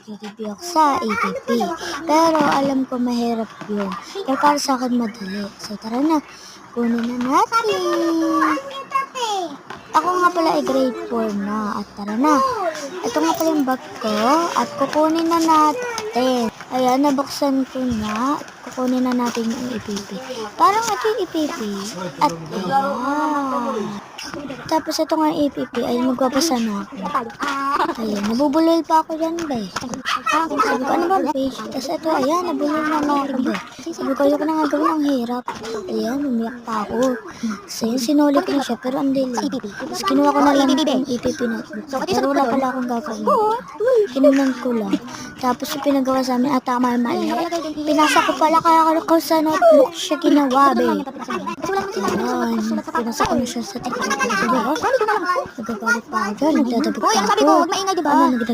magtitipid ako sa APP. Pero alam ko mahirap yun. Pero para sa akin madali. So tara na, kunin na natin. Ako nga pala ay grade 4 na. At tara na. Ito nga pala yung bag ko. At kukunin na natin. Ayan, nabuksan ko na. Kukunin na natin yung APP. Parang ito yung APP. At ayan. Tapos ito nga yung APP ay magbabasa na ako. Ayan, nabubulol pa ako dyan, ba? Sabi ko, ano ba page? Tapos ito, ayan, nabulol na ako, ba? Sabi ko, ayoko na nga gawin, ang hirap. Ayan, umiyak pa ako. So, yun, sinulit ko na siya, pero ang dili. Tapos kinuha ko na lang yung APP notebook. Pero wala pala akong gagawin. Kinunang ko lang. Tapos yung pinagawa sa amin, tama yung mali. Pinasa ko pala, kaya ko sa notebook siya ginawa, ba? Ayan, pinasa ko na siya sa TikTok. Diba? Nagagalit pa ako dyan, nagdadabog pa ako.